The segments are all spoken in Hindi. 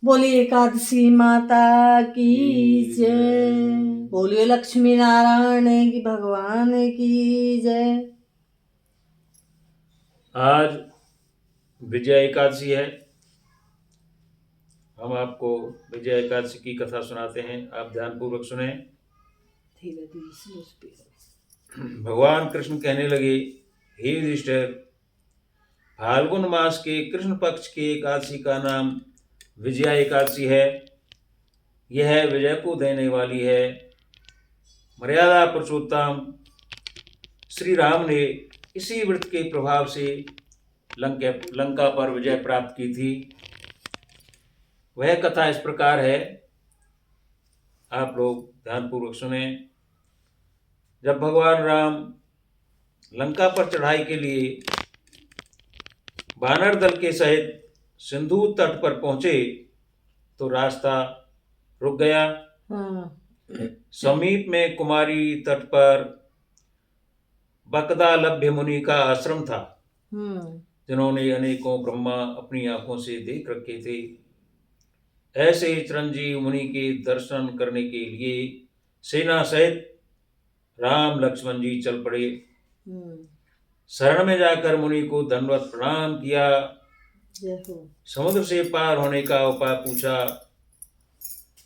बोलिए एकादशी माता की जय। बोलिए लक्ष्मी नारायण की भगवान की जय। आज विजय एकादशी है। हम आपको विजय एकादशी की कथा सुनाते हैं, आप ध्यानपूर्वक सुने। धीरे धीरे भगवान कृष्ण कहने लगे, हे युधिष्ठिर, फाल्गुन मास के कृष्ण पक्ष की एकादशी का नाम विजया एकादशी है। यह विजय को देने वाली है। मर्यादा पुरुषोत्तम श्री राम ने इसी व्रत के प्रभाव से लंका पर विजय प्राप्त की थी। वह कथा इस प्रकार है, आप लोग ध्यानपूर्वक सुने। जब भगवान राम लंका पर चढ़ाई के लिए वानर दल के सहित सिंधु तट पर पहुंचे तो रास्ता रुक गया। समीप में कुमारी तट पर बकदालभ्य मुनि का आश्रम था, जिन्होंने अनेकों ब्रह्मा अपनी आंखों से देख रखे थे। ऐसे चिरंजीव मुनि के दर्शन करने के लिए सेना सहित राम लक्ष्मण जी चल पड़े। शरण में जाकर मुनि को दंडवत प्रणाम किया। समुद्र से पार होने का उपाय पूछा।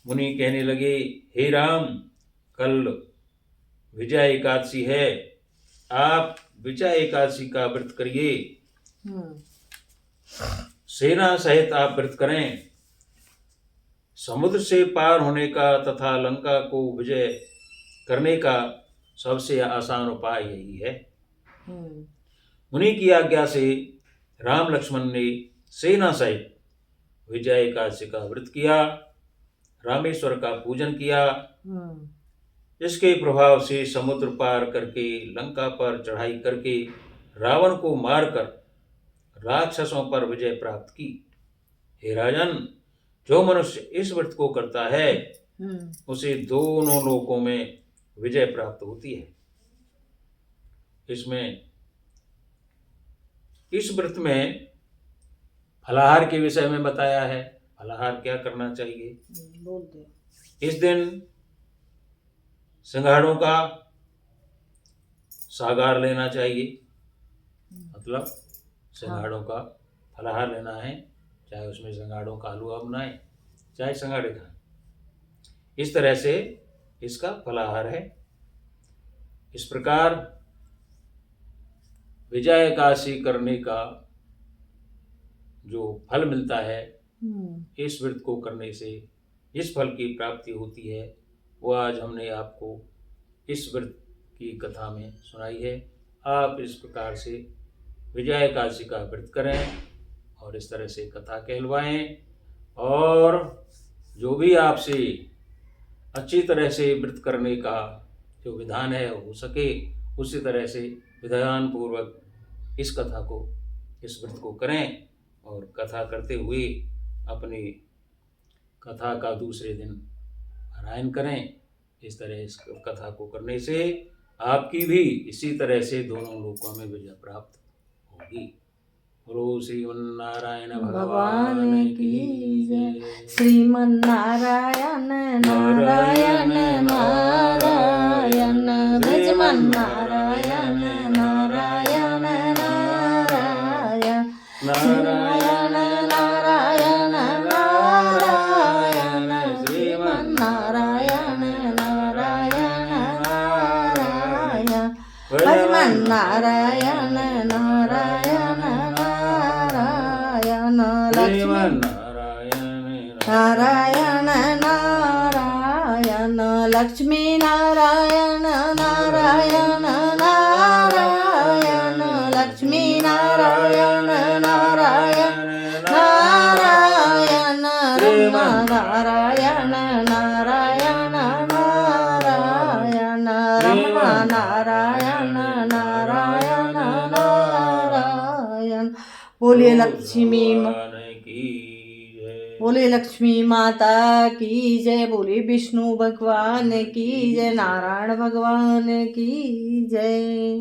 मुनि कहने लगे, हे राम, कल विजय एकादशी है, आप विजय एकादशी का व्रत करिए। सेना सहित आप व्रत करें। समुद्र से पार होने का तथा लंका को विजय करने का सबसे आसान उपाय यही है। मुनि की आज्ञा से राम लक्ष्मण ने सेना सहित विजय एकादशी का व्रत किया, रामेश्वर का पूजन किया। इसके प्रभाव से समुद्र पार करके लंका पर चढ़ाई करके रावण को मारकर राक्षसों पर विजय प्राप्त की। हे राजन, जो मनुष्य इस व्रत को करता है उसे दोनों लोकों में विजय प्राप्त होती है। इस व्रत में फलाहार के विषय में बताया है। फलाहार क्या करना चाहिए? बोल दे। इस दिन सिंघाड़ों का सागार लेना चाहिए, मतलब सिंघाड़ों का फलाहार लेना है। चाहे उसमें सिंघाड़ों का हलवा बनाए, चाहे सिंघाड़े खाएं। इस तरह से इसका फलाहार है। इस प्रकार विजय एकादशी करने का जो फल मिलता है, इस व्रत को करने से इस फल की प्राप्ति होती है, वो आज हमने आपको इस व्रत की कथा में सुनाई है। आप इस प्रकार से विजय एकादशी का व्रत करें और इस तरह से कथा कहलवाएं, और जो भी आपसे अच्छी तरह से व्रत करने का जो विधान है हो सके उसी तरह से विधान पूर्वक इस कथा को, इस व्रत को करें, और कथा करते हुए अपनी कथा का दूसरे दिन पारायण करें। इस तरह इस कथा को करने से आपकी भी इसी तरह से दोनों लोकों में विजय प्राप्त होगी। बोलो श्रीमन्नारायण भगवान की जय। श्रीमन्नारायण नारायण नारायण, श्रीमन्नारायण नारायण नारायण, नारायण नारायण नारायण, श्रीमन्नारायण नारायण नारायण, श्रीमन्नारायण नारायण नारायण, नारायण नारायण, लक्ष्मी नारायण नारायण नारायण, लक्ष्मी नारायण नारायण नारायण, नारायण नारायण नारायण, नारायण नारायण नारायण। बोलिए लक्ष्मी, बोले लक्ष्मी माता की जय। बोले विष्णु भगवान की जय, नारायण भगवान की जय।